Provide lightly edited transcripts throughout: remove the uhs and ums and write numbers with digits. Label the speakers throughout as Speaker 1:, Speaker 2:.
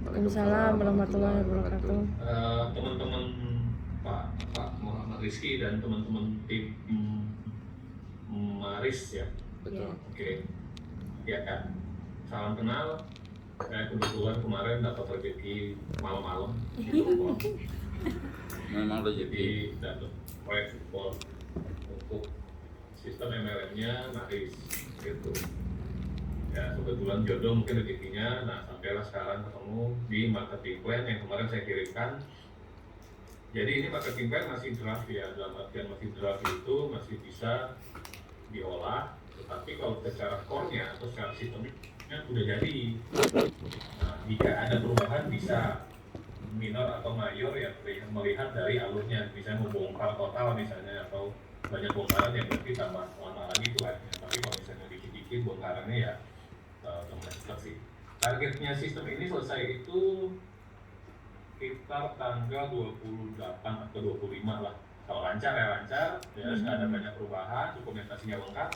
Speaker 1: Waalaikumsalam warahmatullahi wabarakatuh.
Speaker 2: Teman-teman Pak Muhammad Rizky dan teman-teman tim Maris ya.
Speaker 3: Betul.
Speaker 2: Oke. Ya kan. Salam kenal. Saya kebetulan kemarin dapat rezeki malam-malam gitu.
Speaker 3: Memang rezeki.
Speaker 2: Jadi dapat proyek support untuk sistem MLM-nya Maris gitu. Ya kebetulan jodoh mungkin rezekinya. Nah sampailah sekarang ketemu di marketing plan yang kemarin saya kirimkan. Jadi ini marketing plan masih draft ya, dalam artian masih draft itu masih bisa diolah, tetapi kalau secara core-nya atau secara sistemnya udah jadi. Nah, jika ada perubahan bisa minor atau mayor ya melihat dari alurnya, misalnya membongkar total misalnya atau banyak bongkaran yang berarti tambah lama lagi tuh kan. Tapi kalau misalnya dikit-dikit bongkarannya ya cepat sih. Targetnya sistem ini selesai itu sekitar tanggal 28 atau 25 lah. Kalau lancar ya lancar, ya ada banyak perubahan, dokumentasinya lengkap,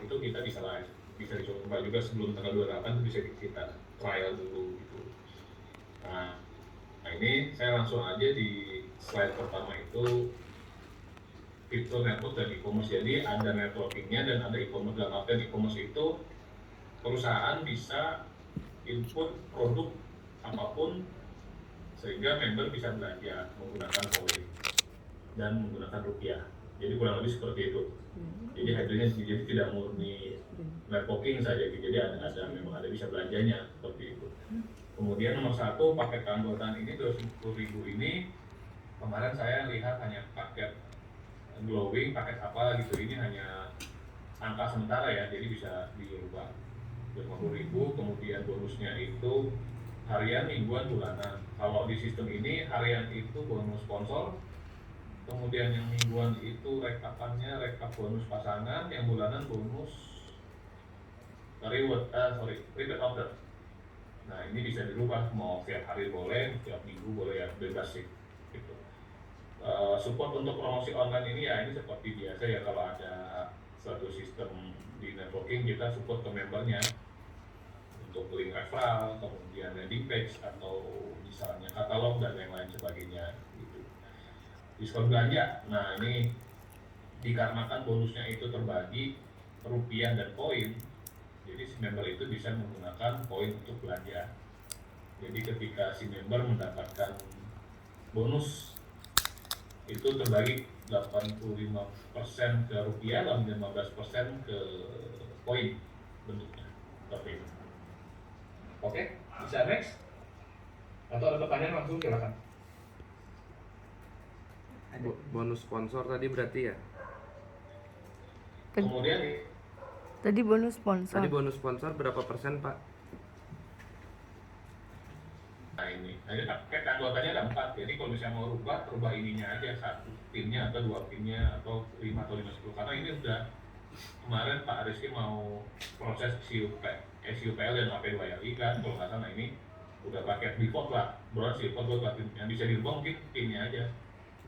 Speaker 2: itu kita bisa live, bisa dicoba juga sebelum tanggal 28 itu bisa kita trial dulu gitu. Nah ini saya langsung aja di slide pertama itu fitur network dan e-commerce. Jadi ada networkingnya dan ada e-commerce. Dalam artian e-commerce itu perusahaan bisa input produk apapun sehingga member bisa belanja menggunakan poin dan menggunakan rupiah. Jadi kurang lebih seperti itu. Jadi hadirnya jadi tidak murni networking saja. Jadi ada memang ada bisa belanjanya seperti itu. Kemudian nomor 1 paket keanggotaan ini 210.000 ini kemarin saya lihat hanya paket glowing, paket apa gitu, ini hanya angka sementara ya, jadi bisa dirubah 50.000. Kemudian bonusnya itu harian, mingguan, bulanan. Kalau di sistem ini harian itu bonus sponsor, kemudian yang mingguan itu rekapannya rekap bonus pasangan, yang bulanan bonus repeat order. Nah ini bisa dirubah, mau setiap hari boleh, setiap minggu boleh, ya bebas sih gitu. Support untuk promosi online ini ya ini seperti biasa ya, kalau ada suatu sistem di networking kita support ke membernya untuk link referral, kemudian landing page atau misalnya katalog dan yang lain sebagainya gitu. Diskon belanja, nah ini dikarenakan bonusnya itu terbagi rupiah dan poin, jadi si member itu bisa menggunakan poin untuk belanja. Jadi ketika si member mendapatkan bonus itu terbagi 85% ke rupiah dan 15% ke poin bentuknya seperti itu. Oke, bisa next? Atau ada pertanyaan langsung silakan.
Speaker 3: Bonus sponsor tadi berarti ya?
Speaker 2: Kemudian
Speaker 1: Tadi bonus sponsor.
Speaker 3: Tadi bonus sponsor berapa persen Pak?
Speaker 2: nah ini paket anggotanya ada 4. Jadi kalau misalnya mau rubah ininya aja, 1 pinnya atau 2 pinnya atau 5 atau 510. Karena ini udah kemarin Pak Rizky mau proses SUPL dan AP2LI kan, kalau nggak salah. Ini udah paket default lah, bronze default buat yang bisa dirubah mungkin pinnya aja.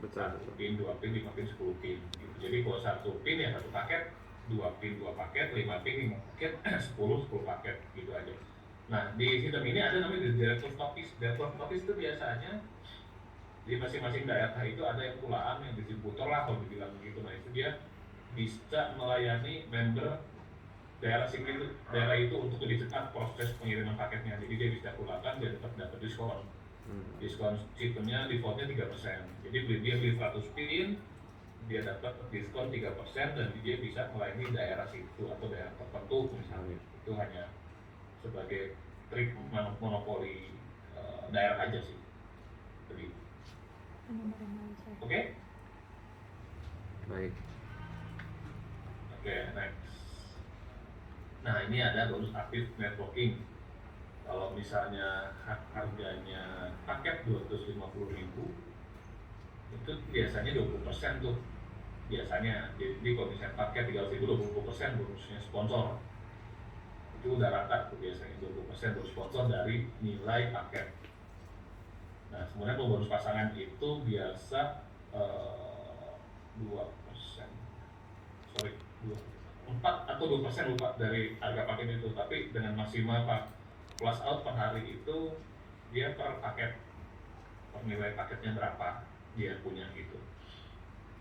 Speaker 3: Betul.
Speaker 2: 1 pin, 2 pin, 5 pin, 10 pin gitu. Jadi kalau 1 pin ya 1 paket, 2 pin 2 paket, 5 pin 5 paket, 10 paket gitu aja. Nah di sistem ini ada namanya director notice. Director notice itu biasanya di masing-masing daerah itu ada yang pulaan, yang distributor lah kalau dibilang begitu. Nah itu dia bisa melayani member daerah itu untuk dicepat proses pengiriman paketnya. Jadi dia bisa pulangkan, dia tetap dapat diskon. Diskon sistemnya defaultnya 3%. Jadi dia beli 100 pin, dia dapat diskon 3% dan dia bisa melayani daerah situ atau daerah tertentu misalnya. Itu hanya sebagai trik monopoli daerah aja sih. Jadi oke?
Speaker 3: Baik.
Speaker 2: Oke, next. Nah ini ada bonus aktif networking. Kalau misalnya harganya paket 250.000 itu biasanya 20% tuh biasanya. Jadi kalau misalnya paket 300.000 20% bonusnya sponsor. Itu udah rata tuh biasanya 20% bonus sponsor dari nilai paket. Nah sebenarnya bonus pasangan itu biasa 2%, 4 atau 2% lupa dari harga paket itu, tapi dengan maksimal plus out per hari itu dia per paket, per nilai paketnya berapa dia punya gitu.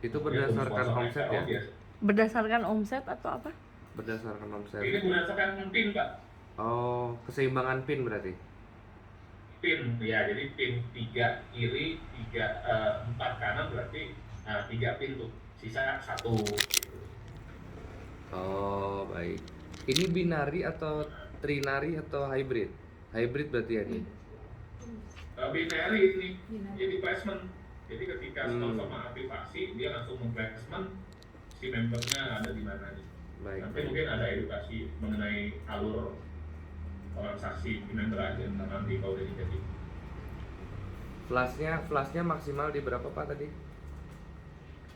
Speaker 3: Itu
Speaker 2: Dia bonus
Speaker 3: berdasarkan
Speaker 2: sponsor
Speaker 3: omset
Speaker 2: FPO
Speaker 3: ya?
Speaker 2: biasa.
Speaker 1: Berdasarkan omset atau apa?
Speaker 3: Berdasarkan omset.
Speaker 2: Ini berdasarkan pin Pak.
Speaker 3: Oh, keseimbangan pin berarti.
Speaker 2: Pin ya, jadi pin 3 kiri 4 kanan berarti 3 pin tuh, sisa 1 gitu.
Speaker 3: Oh, baik. Ini binary atau trinary atau hybrid? Hybrid berarti ya ini.
Speaker 2: Binary ini, jadi placement. Jadi ketika sponsor mengaktifasi, dia langsung memplacement si membernya ada di mana nih.
Speaker 3: Baik.
Speaker 2: Nanti mungkin ada edukasi mengenai alur transaksi di member aja nanti kalau udah jadi.
Speaker 3: Flashnya maksimal di berapa Pak tadi?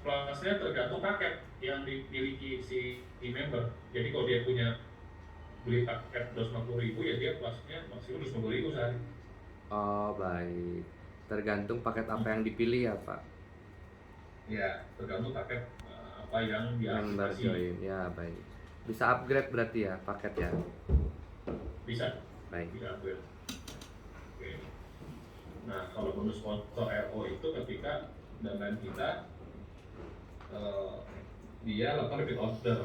Speaker 2: Plusnya tergantung paket yang dimiliki si member. Jadi kalau dia punya beli paket 250.000 ya dia plusnya maksimal 250.000 sehari.
Speaker 3: Oh, baik. Tergantung paket apa yang dipilih ya Pak?
Speaker 2: Ya, tergantung paket apa yang
Speaker 3: Member
Speaker 2: diaktifasi.
Speaker 3: join, ya baik. Bisa upgrade berarti ya paket ya?
Speaker 2: Bisa,
Speaker 3: Baik.
Speaker 2: bisa upgrade. Oke. Nah, kalau bonus sponsor RO itu ketika dengan kita dia lakukan repeat order.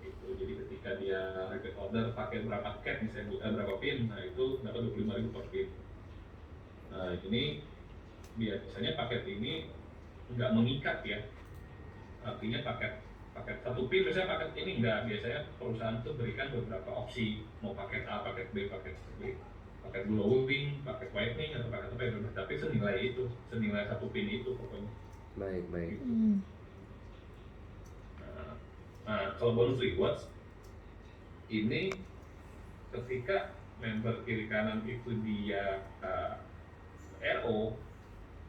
Speaker 2: Gitu. Jadi ketika dia repeat order pakai berapa paket misalnya berapa pin, nah itu dapat 25.000 per pin. Nah, ini biasanya paket ini nggak mengikat ya. Artinya paket satu pin misalnya paket ini enggak, biasanya perusahaan itu berikan beberapa opsi, mau paket A, paket B, paket C, paket glowing, paket whitening atau paket apa ya, tapi senilai satu pin itu pokoknya.
Speaker 3: Baik.
Speaker 2: Gitu. Nah, kalau bonus rewards ini ketika member kiri kanan itu dia RO,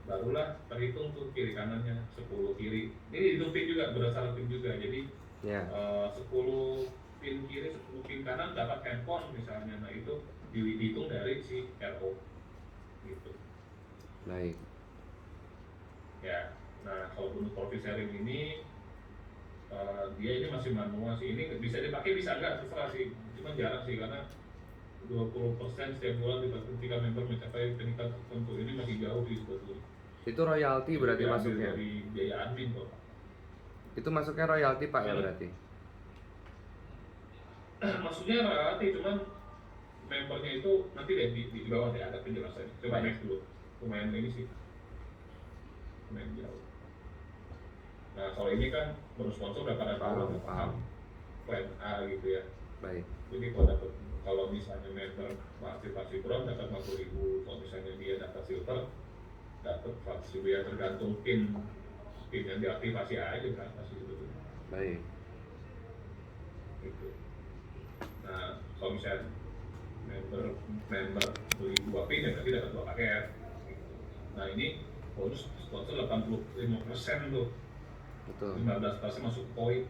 Speaker 2: barulah terhitung tuh kiri kanannya 10 kiri. Ini hitung pin juga, berdasarkan pin juga. Jadi
Speaker 3: Ya.
Speaker 2: 10 pin kiri, 10 pin kanan dapat handphone misalnya. Nah itu dihitung dari si RO gitu.
Speaker 3: Baik.
Speaker 2: Ya. Nah kalau bonus profit sharing ini dia ini masih manual sih. Ini bisa dipakai bisa enggak terserah sih. Cuma jarang sih karena 20% setiap bulan ketika member mencapai tingkat tertentu ini masih jauh sih sebetulnya.
Speaker 3: Itu royalti berarti
Speaker 2: Diambil
Speaker 3: masuknya?
Speaker 2: dari biaya admin kok.
Speaker 3: Itu masuknya royalti Pak ya berarti?
Speaker 2: Maksudnya relatif, cuman membernya itu nanti deh di bawah deh ada penjelasannya. Coba next dulu. Lumayan ini sih. Lumayan jauh. Nah kalau ini kan bonus sponsor udah pada tahu
Speaker 3: Paham.
Speaker 2: plan A gitu ya.
Speaker 3: Baik.
Speaker 2: Jadi kalau misalnya member aktivasi bronze dapat 50.000, kalau misalnya dia dapat silver dapat 100.000 ya, tergantung pin yang diaktifasi aja berapa sih sebetulnya.
Speaker 3: Baik.
Speaker 2: Gitu. Nah kalau misalnya member beli 2 pin ya berarti dapat 2 paket. Gitu. Nah ini bonus sponsor 85% tuh.
Speaker 3: Betul.
Speaker 2: 15% masuk poin.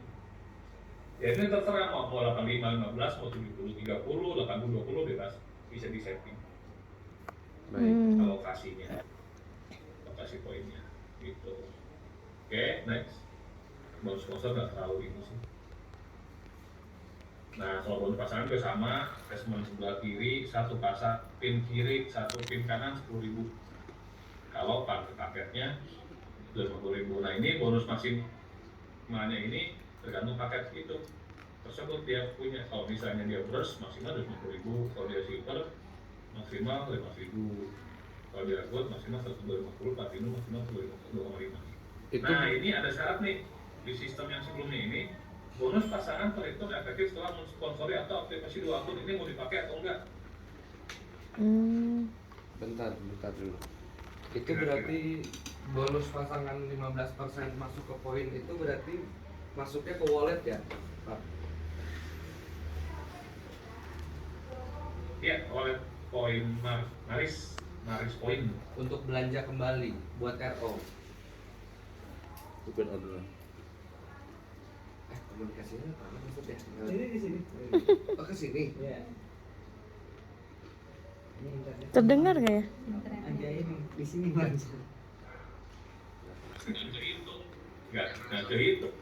Speaker 2: Ya ini terserah mau 85 15, mau 70 30, 80 20 bebas, bisa di setting.
Speaker 3: Baik.
Speaker 2: Alokasinya, alokasi poinnya, gitu. Oke, next. Bonus sponsor nggak terlalu ini sih. Nah, kalau bonus pasangan juga sama, assessment sebelah kiri, satu pasang pin kiri, satu pin kanan 10.000. Kalau paketnya 20.000. Nah ini bonus maksimalnya ini tergantung paket itu tersebut dia punya. Kalau misalnya dia burst maksimal 20.000, kalau dia silver maksimal 5.000, kalau dia gold maksimal 150, platinum maksimal 2,5. Nah ini ada syarat nih di sistem yang sebelumnya ini, bonus pasangan terhitung efektif setelah mensponsori atau aktivasi 2 akun. Ini mau dipakai atau enggak?
Speaker 3: Bentar dulu. Itu berarti bonus pasangan 15% masuk ke poin itu berarti masuknya ke wallet ya Pak?
Speaker 2: Iya, wallet poin Maris poin
Speaker 3: Untuk belanja kembali buat RO. Bukan orderan. Komunikasinya apa maksudnya?
Speaker 4: Ini di sini.
Speaker 3: Oh ke sini?
Speaker 4: Iya. Ini internet.
Speaker 1: Terdengar gak ya?
Speaker 4: Ada ini di sini Bang.
Speaker 2: nggak kehitung.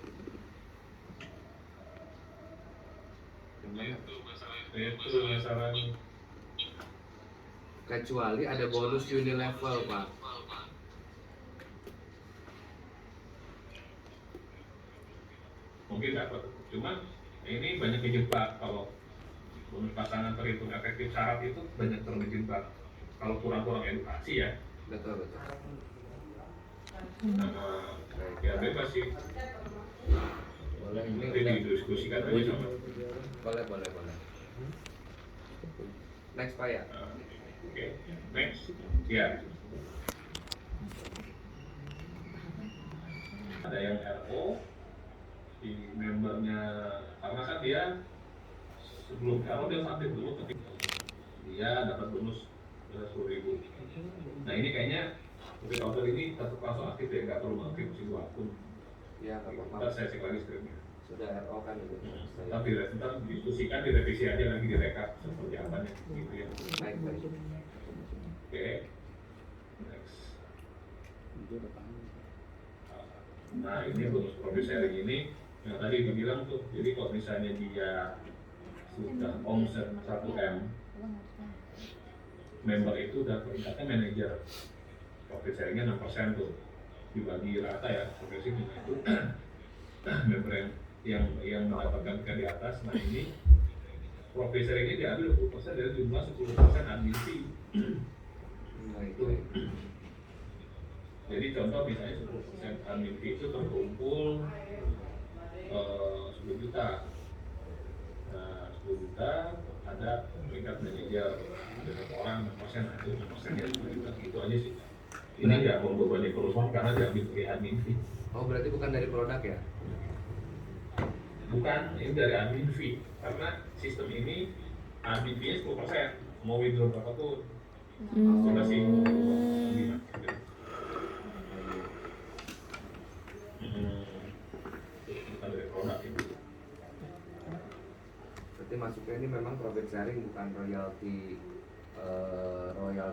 Speaker 2: Itu masalahnya.
Speaker 3: kecuali ada bonus unilevel Pak.
Speaker 2: Mungkin dapat, cuman ini banyak dijebak. Kalau bonus pasangan terhitung efektif syarat itu banyak terjebak kalau kurang-kurang edukasi ya.
Speaker 3: Betul betul.
Speaker 2: Ya bebas sih,
Speaker 3: Boleh ini
Speaker 2: nanti
Speaker 3: udah.
Speaker 2: didiskusikan aja sama.
Speaker 3: Boleh. Next Pak ya.
Speaker 2: Oke, next. Ya. Ada yang RO, si membernya, karena kan dia sebelum RO dia aktif dulu, ketika dia dapat bonus 10.000. Nah ini kayaknya untuk order ini tetap langsung aktif ya, nggak perlu mengaktifkan dua akun.
Speaker 3: Ya nggak
Speaker 2: Ntar
Speaker 3: apa-apa.
Speaker 2: saya cek lagi screennya.
Speaker 3: Sudah RO kan itu.
Speaker 2: Tapi ntar diskusikan, direvisi aja lagi, direkap seperti apanya gitu ya.
Speaker 3: Baik.
Speaker 2: Oke, next. Nah ini bonus profit sharing ini yang tadi dibilang tuh, jadi kalau misalnya dia sudah omset 1M, member itu udah peringkatnya manajer, profit sharingnya 6% tuh, dibagi rata ya progresifnya itu. Member yang mendapatkan ke di atas. Nah ini profit sharing ini diambil 20% dari jumlah 10% admin fee. Itu. Jadi contoh misalnya 10% admin fee itu terkumpul 10 juta. Nah 10 juta ada peringkat manajer, ada satu orang 6%, nah itu 6% ya 10 juta, gitu aja sih. Ini nggak membebani perusahaan karena diambil dari admin fee.
Speaker 3: Oh berarti bukan dari produk ya?
Speaker 2: Bukan, ini dari admin fee. Karena sistem ini admin fee-nya 10%, mau withdraw berapa pun. Coba sih, gimana? Bukan dari produk itu.
Speaker 3: Berarti masuknya ini memang profit sharing bukan royalty.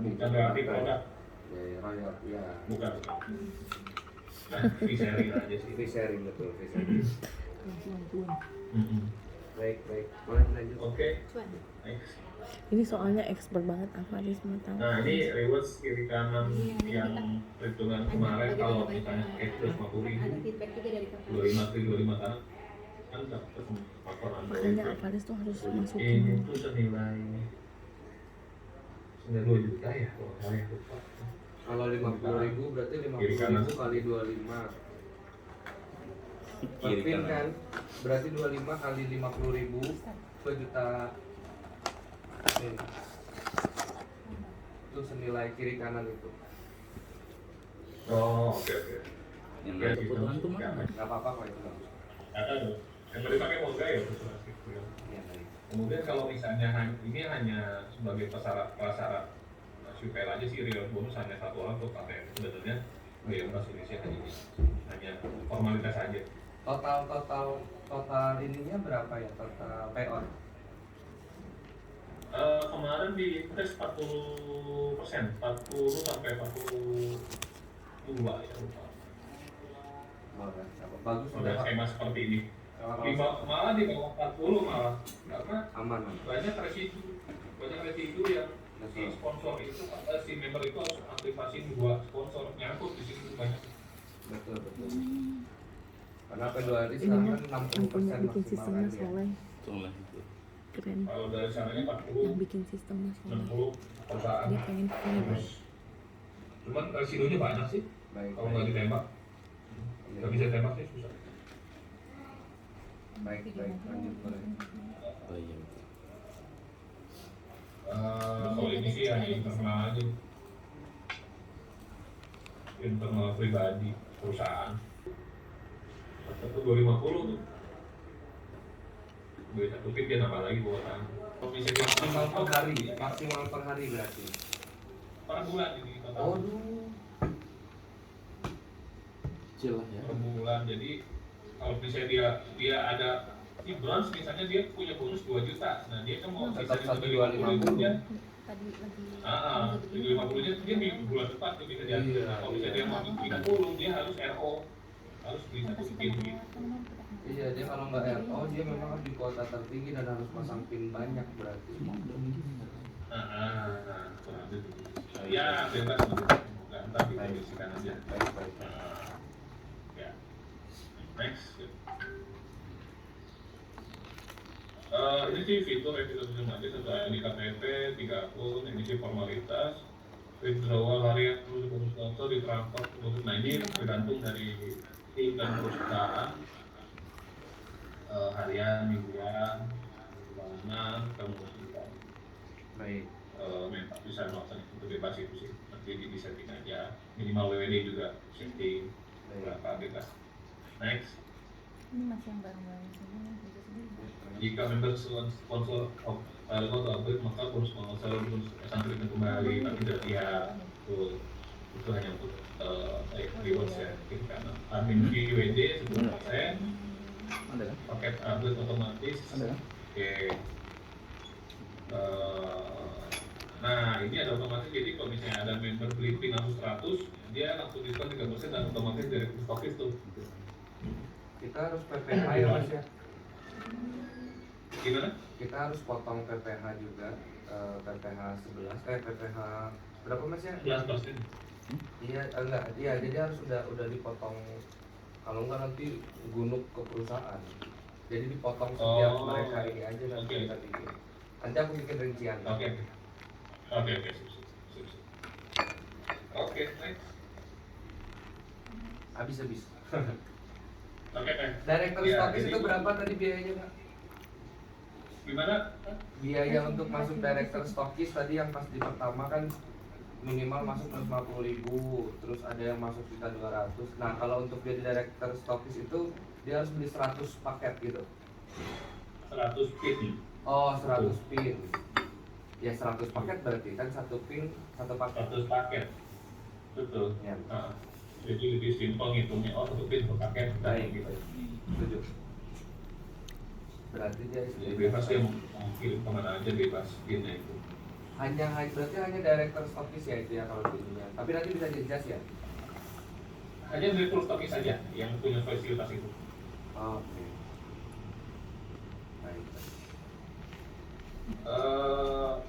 Speaker 2: Bukan berarti produk.
Speaker 3: Ya, royalty ya.
Speaker 2: Bukan. Nah, fee sharing aja sih.
Speaker 3: Free sharing betul, free sharing.
Speaker 2: Mm-mm.
Speaker 3: Baik. Boleh lanjut.
Speaker 2: Oke, next.
Speaker 1: Ini soalnya expert banget Avaris mau tahu.
Speaker 2: Nah ini rewards kiri kanan yang perhitungan kemarin kalau misalnya pakai 250.000,
Speaker 5: Ada feedback juga dari kakak.
Speaker 2: 25 kan dapat laporan
Speaker 1: Makanya Avaris tuh harus
Speaker 2: ini
Speaker 1: masukin.
Speaker 2: tuh senilai 2 juta ya kalau saya lupa.
Speaker 3: Kalau 50.000 berarti
Speaker 2: Kiri kanan.
Speaker 3: 50.000 kali 25.
Speaker 6: Kiri
Speaker 3: Pin
Speaker 6: kanan.
Speaker 3: kan berarti 25 kali 50.000 sejuta. Itu senilai kiri kanan itu.
Speaker 2: Oh oke.
Speaker 6: Yang
Speaker 2: Ya,
Speaker 6: ada keputusan tuh
Speaker 2: gitu.
Speaker 6: mana?
Speaker 3: Nggak apa-apa kok itu bagus.
Speaker 2: Ada dong. Yang tadi pakai Moga ya persuasif.
Speaker 3: Iya baik.
Speaker 2: Kemudian kalau misalnya ini hanya sebagai prasyarat supaya aja sih real bonus hanya satu orang untuk pakai, sebenarnya biaya bonus Indonesia hanya formalitas aja.
Speaker 3: Total ininya berapa ya? Total payout?
Speaker 2: Kemarin di tes 40%, 40 sampai 42 ya lupa.
Speaker 3: Bagus
Speaker 2: Udah
Speaker 3: Pak.
Speaker 2: skema seperti ini.
Speaker 3: Kalau-
Speaker 2: Malah di bawah 40 malah karena
Speaker 3: aman.
Speaker 2: banyak residu yang si sponsor itu si member itu harus aktifasi 2 sponsor, nyangkut di sini banyak.
Speaker 3: Betul. Karena P2RI sekarang
Speaker 1: Ininya
Speaker 3: kan
Speaker 1: yang
Speaker 3: 60%
Speaker 1: punya bikin
Speaker 3: maksimal
Speaker 1: sistemnya
Speaker 3: kan dia.
Speaker 1: Soleh.
Speaker 6: Itulah itu.
Speaker 1: Keren.
Speaker 2: Kalau dari sananya
Speaker 1: Yang
Speaker 2: 40,
Speaker 1: bikin sistemnya Soleh.
Speaker 2: 60 perusahaan.
Speaker 1: Dia pengen punya.
Speaker 2: Cuman residunya banyak sih
Speaker 3: Baik.
Speaker 2: kalau nggak ditembak.
Speaker 3: Iya.
Speaker 2: Nggak bisa tembak sih susah.
Speaker 3: Baik. Lanjut boleh.
Speaker 6: Oh iya.
Speaker 2: Kalau ini sih hanya internal aja, internal pribadi perusahaan. Itu 250 tuh. Gue satu pin dia nambah lagi buatan. Komisi
Speaker 3: Maksimal per hari berarti.
Speaker 2: per bulan ini total.
Speaker 3: Aduh.
Speaker 6: Kecil lah ya.
Speaker 2: Per bulan. Jadi kalau misalnya dia ada di bronze misalnya dia punya bonus 2 juta. Nah dia kan mau
Speaker 3: Tetap
Speaker 2: bisa
Speaker 3: 1.250.
Speaker 2: dia.
Speaker 5: Tadi lagi.
Speaker 2: Di 50-nya dia minggu bulan depan tuh bisa diambil.
Speaker 3: Iya,
Speaker 2: Nah, kalau misalnya dia mau 30 dia harus RO. Harus beli satu pin gitu.
Speaker 3: Iya, dia kalau nggak RO dia memang harus di kota tertinggi dan harus pasang pin banyak berarti.
Speaker 2: Nah, kurang lebih Ya bebas nggak ntar dikondisikan aja.
Speaker 3: Baik.
Speaker 2: Ya next. Ini sih fitur aja setelah ini KTP 3 akun, ini sih formalitas withdrawal harian terus sponsor di transfer terus. Nah ini tergantung dari tim dan perusahaan, harian, mingguan, bulanan, kemudian
Speaker 3: Baik.
Speaker 2: memang bisa melakukan itu bebas itu sih, nanti di setting aja minimal WWD juga setting berapa bebas. Next.
Speaker 5: Ini masih yang barang-barang semua gitu sedih.
Speaker 2: Jika member sponsor of atau upgrade maka bonus sponsor bonus sampai kembali tapi tidak itu hanya untuk rewards ya, gitu kan. Admin fee WD 10%,
Speaker 6: Ada kan?
Speaker 2: paket upgrade otomatis.
Speaker 6: Ada kan?
Speaker 2: Oke. Nah ini ada otomatis, jadi kalau misalnya ada member beli pin langsung 100 dia langsung diskon 3% dan otomatis dari stokis tuh.
Speaker 3: Kita harus PPH ya Mas ya.
Speaker 2: Gimana?
Speaker 3: Kita harus potong PPH juga, PPH 11, PPH berapa Mas ya?
Speaker 2: 11%.
Speaker 3: Iya, enggak, iya jadi harus udah dipotong, kalau enggak nanti gunuk ke perusahaan. Jadi dipotong setiap
Speaker 2: Oh,
Speaker 3: mereka ini aja nanti
Speaker 2: oke.
Speaker 3: kita bikin. Nanti aku bikin rincian.
Speaker 2: Oke. Sip. Oke, next.
Speaker 3: Habis.
Speaker 2: Oke,
Speaker 3: Director
Speaker 2: Ya,
Speaker 3: stokis
Speaker 2: jadi-
Speaker 3: itu berapa tadi biayanya Pak?
Speaker 2: Gimana?
Speaker 3: Biaya untuk masuk director stokis tadi yang pas di pertama kan minimal masuk 150.000, terus ada yang masuk sekitar 200. Nah kalau untuk jadi director stokis itu dia harus beli 100 paket gitu.
Speaker 2: 100 pin.
Speaker 3: Oh 100 pin. Ya 100 paket berarti kan satu pin satu paket.
Speaker 2: 100 paket. Betul.
Speaker 3: Ya.
Speaker 2: Nah, jadi lebih simpel ngitungnya, satu pin per paket.
Speaker 3: Baik,
Speaker 2: Gitu.
Speaker 3: setuju. Berarti dia
Speaker 2: Jadi bebas dia mau kirim kemana aja bebas pinnya itu.
Speaker 3: berarti hanya director stokis ya itu ya kalau ininya. Tapi nanti bisa diadjust ya.
Speaker 2: Hanya dari full stokis saja yang punya fasilitas itu.
Speaker 3: Oke. Baik.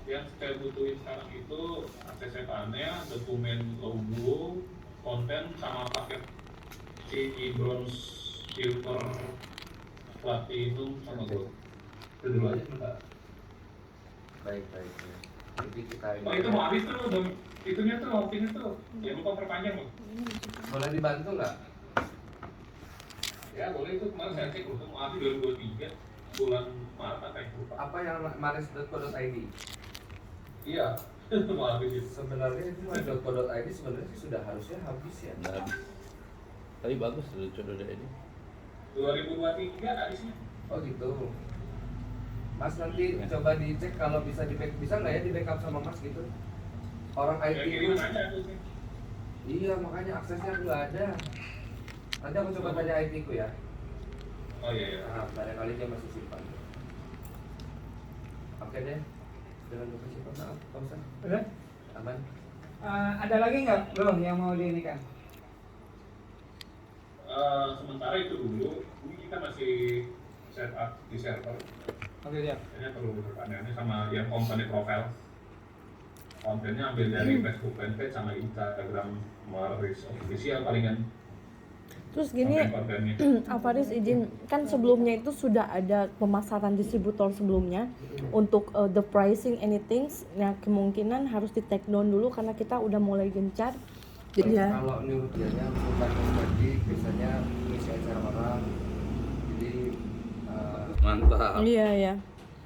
Speaker 2: Yang saya butuhin sekarang itu akses panel, dokumen logo, konten sama paket si bronze, silver, platinum sama gold. Itu dulu aja Mbak.
Speaker 3: Baik. Jadi kita ini.
Speaker 2: Oh itu mau habis tuh, itunya tuh, opini tuh, jangan lupa perpanjang loh.
Speaker 3: Boleh dibantu nggak?
Speaker 2: Ya boleh, itu kemarin saya cek udah mau habis 2023 bulan Maret apa ya, lupa.
Speaker 3: Apa yang maris.co.id?
Speaker 2: Iya, mau habis itu.
Speaker 3: Sebenarnya itu maris.co.id sebenarnya sih sudah harusnya habis ya.
Speaker 6: Nggak habis. Tapi bagus tuh coba ini.
Speaker 2: 2023 habisnya.
Speaker 3: Oh gitu. Mas nanti coba dicek kalau bisa bisa nggak ya di backup sama Mas gitu? Orang IT
Speaker 2: Ya
Speaker 3: itu.
Speaker 2: kirim aja tuh.
Speaker 3: Iya makanya aksesnya nggak ada. Nanti aku coba tanya IT ku ya.
Speaker 2: Oh iya.
Speaker 3: Nah, barangkali dia masih simpan. Oke deh. Jangan lupa simpan, maaf, Pak Ustaz.
Speaker 4: Udah?
Speaker 3: Aman.
Speaker 4: Ada lagi nggak belum yang mau diinikan?
Speaker 2: Sementara itu dulu, ini kita masih set up di server.
Speaker 4: Oke siap.
Speaker 2: Kayaknya perlu pertanyaannya sama yang komponen profile. Kontennya ambil dari Facebook fanpage sama Instagram Maris official palingan.
Speaker 1: Terus gini,
Speaker 2: Konten-kontennya.
Speaker 1: Alvaris izin, kan sebelumnya itu sudah ada pemasaran distributor sebelumnya untuk the pricing anything. Nah kemungkinan harus di take down dulu karena kita udah mulai gencar. Jadi ya.
Speaker 3: Kalau menurut dia bukan lagi biasanya ngisi acara orang. Jadi
Speaker 6: Mantap.
Speaker 1: Iya ya.